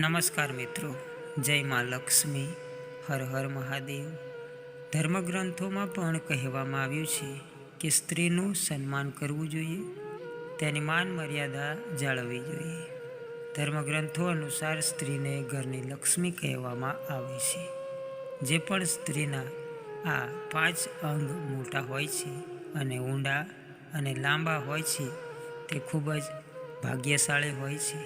નમસ્કાર મિત્રો, જય મા લક્ષ્મી, હર હર મહાદેવ. ધર્મગ્રંથોમાં પણ કહેવામાં આવ્યું છે કે સ્ત્રીનું સન્માન કરવું જોઈએ, તેની માન મર્યાદા જાળવવી જોઈએ. ધર્મગ્રંથો અનુસાર સ્ત્રીને ઘરની લક્ષ્મી કહેવામાં આવે છે. જે પણ સ્ત્રીના આ 5 અંગ મોટા હોય છે અને ઊંડા અને લાંબા હોય છે તે ખૂબ જ ભાગ્યશાળી હોય છે.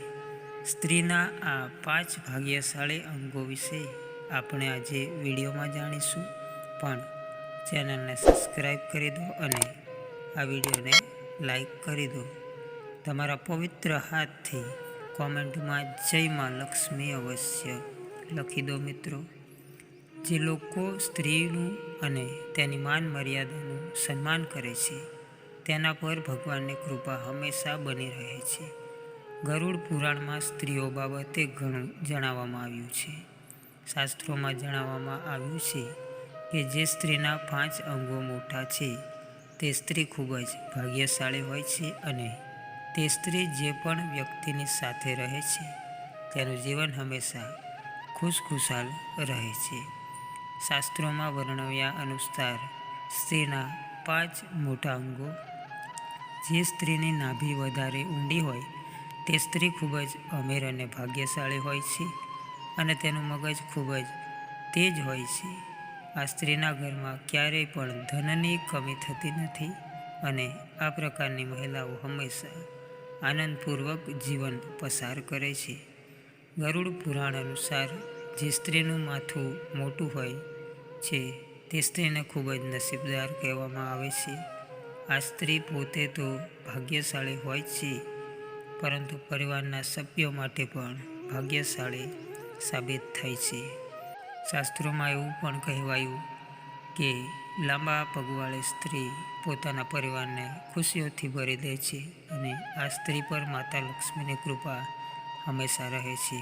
સ્ત્રીના આ 5 ભાગ્યશાળી અંગો વિશે આપણે આજે વિડીયોમાં જાણીશું. પણ ચેનલને સબસ્ક્રાઈબ કરી દો અને આ વિડીયોને લાઈક કરી દો. તમારા પવિત્ર હાથથી કોમેન્ટમાં જય મા લક્ષ્મી અવશ્ય લખી દો મિત્રો. જે લોકો સ્ત્રીનું અને તેની માન મર્યાદાનું સન્માન કરે છે તેના પર ભગવાનની કૃપા હંમેશા બની રહે છે. ગરુડ પુરાણમાં સ્ત્રીઓ બાબતે ઘણું જણાવવામાં આવ્યું છે. શાસ્ત્રોમાં જણાવવામાં આવ્યું છે કે જે સ્ત્રીના 5 અંગો મોટા છે તે સ્ત્રી ખૂબ જ ભાગ્યશાળી હોય છે અને તે સ્ત્રી જે પણ વ્યક્તિની સાથે રહે છે તેનું જીવન હંમેશા ખુશખુશાલ રહે છે. શાસ્ત્રોમાં વર્ણવ્યા અનુસાર સ્ત્રીના 5 મોટા અંગો. જે સ્ત્રીની નાભી વધારે ઊંડી હોય તે સ્ત્રી ખૂબ જ અમીર અને ભાગ્યશાળી હોય છે અને તેનું મગજ ખૂબ જ તેજ હોય છે. આ સ્ત્રીના ઘરમાં ક્યારેય પણ ધનની કમી થતી નથી અને આ પ્રકારની મહિલાઓ હંમેશા આનંદપૂર્વક જીવન પસાર કરે છે. ગરુડ પુરાણ અનુસાર જે સ્ત્રીનું માથું મોટું હોય છે તે સ્ત્રીને ખૂબ જ નસીબદાર કહેવામાં આવે છે. આ સ્ત્રી પોતે તો ભાગ્યશાળી હોય છે પરંતુ પરિવારના સભ્યો માટે પણ ભાગ્યશાળી સાબિત થાય છે. શાસ્ત્રોમાં એવું પણ કહેવાયું કે લાંબા પગવાળી સ્ત્રી પોતાના પરિવારને ખુશીઓથી ભરી દે છે અને આ સ્ત્રી પર માતા લક્ષ્મીની કૃપા હંમેશા રહે છે.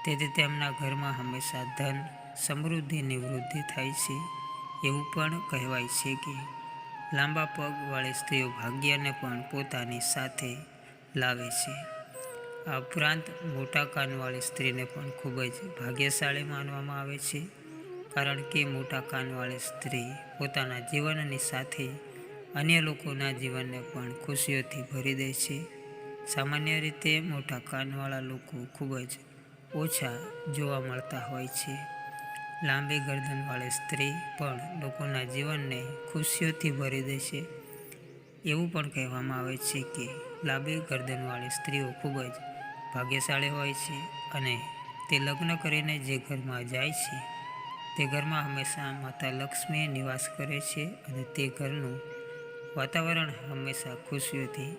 તેથી તેમના ઘરમાં હંમેશા ધન સમૃદ્ધિની વૃદ્ધિ થાય છે. એવું પણ કહેવાય છે કે લાંબા પગવાળી સ્ત્રીઓ ભાગ્યને પણ પોતાની સાથે લાવે છે. આ ઉપરાંત મોટા કાનવાળી સ્ત્રીને પણ ખૂબ જ ભાગ્યશાળી માનવામાં આવે છે, કારણ કે મોટા કાનવાળી સ્ત્રી પોતાના જીવનની સાથે અન્ય લોકોના જીવનને પણ ખુશીઓથી ભરી દે છે. સામાન્ય રીતે મોટા કાનવાળા લોકો ખૂબ જ ઓછા જોવા મળતા હોય છે. લાંબી ગરદનવાળી સ્ત્રી પણ લોકોના જીવનને ખુશીઓથી ભરી દે છે. એવું પણ કહેવામાં આવે છે કે લાંબી ગરદનવાળી સ્ત્રીઓ ખૂબ જ ભાગ્યશાળી હોય છે અને તે લગ્ન કરીને જે ઘરમાં જાય છે તે ઘરમાં હંમેશા માતા લક્ષ્મી નિવાસ કરે છે અને તે ઘરનું વાતાવરણ હંમેશા ખુશીઓથી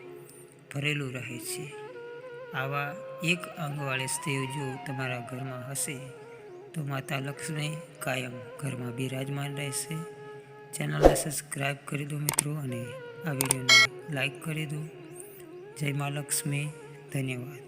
ભરેલું રહે છે. આવા એક અંગવાળી સ્ત્રીઓ જો તમારા ઘરમાં હશે તો માતા લક્ષ્મી કાયમ ઘરમાં બિરાજમાન રહેશે. ચેનલને સબસ્ક્રાઈબ કરી દો મિત્રો અને આ વિડીયોને લાઈક કરી દો. જય મા લક્ષ્મી. ધન્યવાદ.